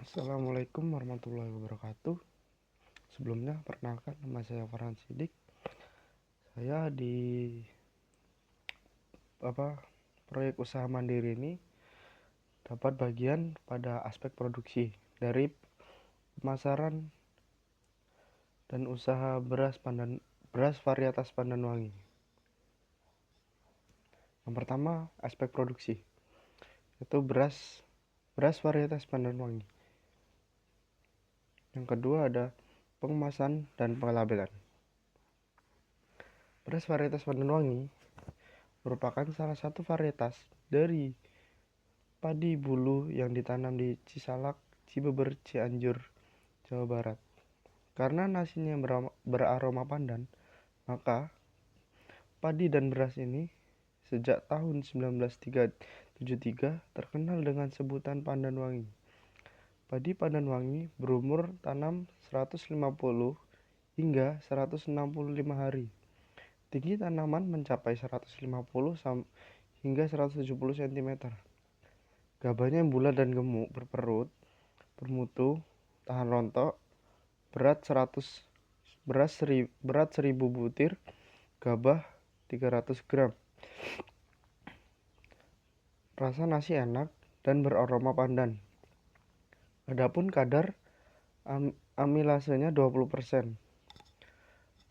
Assalamualaikum warahmatullahi wabarakatuh. Sebelumnya, perkenalkan nama saya Farhan Sidik. Saya di proyek usaha mandiri ini dapat bagian pada aspek produksi dari pemasaran dan usaha beras varietas pandan wangi. Yang pertama, aspek produksi, yaitu beras varietas pandan wangi. Yang kedua ada pengemasan dan pelabelan. Beras varietas pandan wangi merupakan salah satu varietas dari padi bulu yang ditanam di Cisalak, Cibeber, Cianjur, Jawa Barat. Karena nasinya beraroma pandan, maka padi dan beras ini sejak tahun 1973 terkenal dengan sebutan pandan wangi. Padi pandan wangi berumur tanam 150 hingga 165 hari. Tinggi tanaman mencapai 150 hingga 170 cm. Gabahnya bulat dan gemuk, bermutu, tahan rontok, berat 1000 butir, gabah 300 gram. Rasa nasi enak dan beraroma pandan. Adapun kadar amilasenya 20%.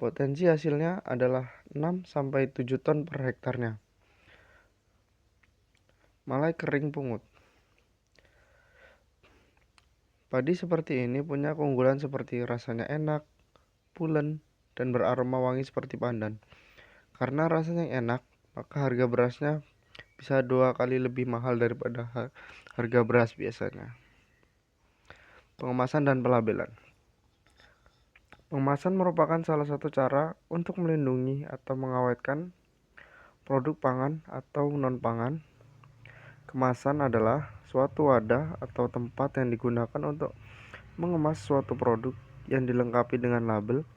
Potensi hasilnya adalah 6-7 ton per hektarnya. Malai kering pungut. Padi seperti ini punya keunggulan seperti rasanya enak, pulen, dan beraroma wangi seperti pandan. Karena rasanya enak, maka harga berasnya bisa 2 kali lebih mahal daripada harga beras biasanya. Pengemasan dan pelabelan. Pengemasan merupakan salah satu cara untuk melindungi atau mengawetkan produk pangan atau non-pangan. Kemasan adalah suatu wadah atau tempat yang digunakan untuk mengemas suatu produk yang dilengkapi dengan label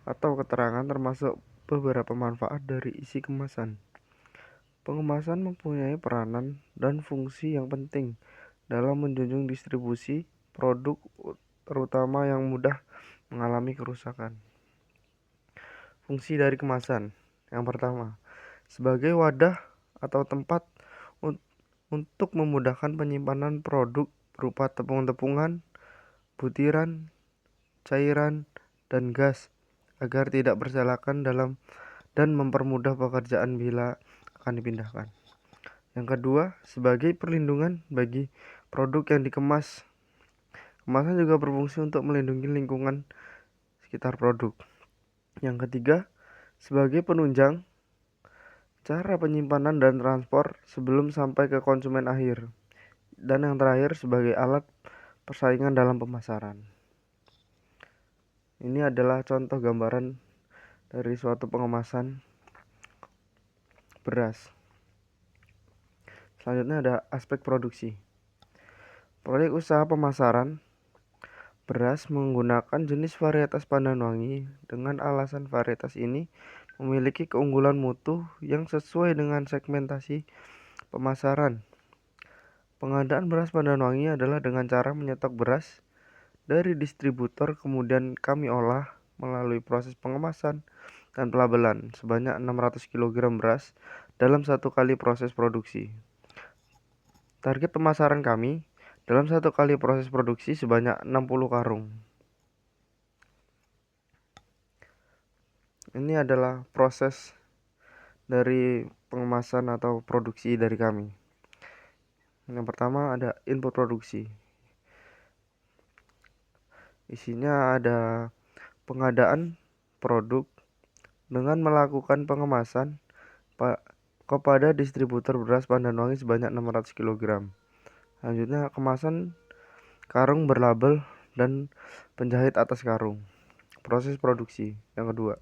atau keterangan termasuk beberapa manfaat dari isi kemasan. Pengemasan mempunyai peranan dan fungsi yang penting dalam menjunjung distribusi produk, terutama yang mudah mengalami kerusakan. Fungsi dari kemasan. Yang pertama, sebagai wadah atau tempat untuk memudahkan penyimpanan produk berupa tepung-tepungan, butiran, cairan, dan gas agar tidak berserakan dan mempermudah pekerjaan bila akan dipindahkan. Yang kedua, sebagai perlindungan bagi produk yang dikemas. Kemasan juga berfungsi untuk melindungi lingkungan sekitar produk. Yang ketiga, sebagai penunjang cara penyimpanan dan transport sebelum sampai ke konsumen akhir. Dan yang terakhir, sebagai alat persaingan dalam pemasaran. Ini adalah contoh gambaran dari suatu pengemasan beras. Selanjutnya ada aspek produksi. Proyek usaha pemasaran beras menggunakan jenis varietas pandan wangi dengan alasan varietas ini memiliki keunggulan mutu yang sesuai dengan segmentasi pemasaran. Pengadaan beras pandan wangi adalah dengan cara menyetok beras dari distributor, kemudian kami olah melalui proses pengemasan dan pelabelan sebanyak 600 kg beras dalam satu kali proses produksi. Target pemasaran kami dalam satu kali proses produksi sebanyak 60 karung. Ini adalah proses dari pengemasan atau produksi dari kami. Yang pertama ada input produksi. Isinya ada pengadaan produk dengan melakukan pengemasan kepada distributor beras pandan wangi sebanyak 600 kg. Selanjutnya kemasan karung berlabel dan penjahit atas karung. Proses produksi yang kedua.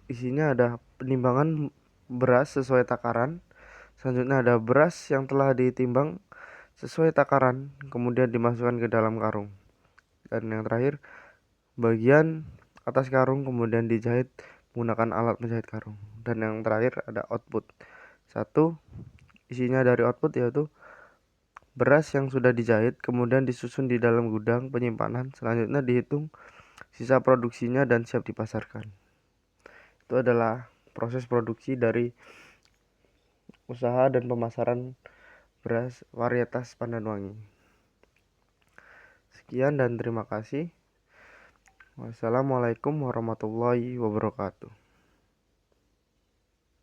Isinya ada penimbangan beras sesuai takaran. Selanjutnya ada beras yang telah ditimbang sesuai takaran, kemudian dimasukkan ke dalam karung. Dan yang terakhir, bagian atas karung kemudian dijahit menggunakan alat menjahit karung. Dan yang terakhir ada output. Satu, isinya dari output yaitu Beras yang sudah dijahit kemudian disusun di dalam gudang penyimpanan, selanjutnya dihitung sisa produksinya dan siap dipasarkan. Itu adalah proses produksi dari usaha dan pemasaran beras varietas Pandanwangi. Sekian dan terima kasih. Wassalamualaikum warahmatullahi wabarakatuh.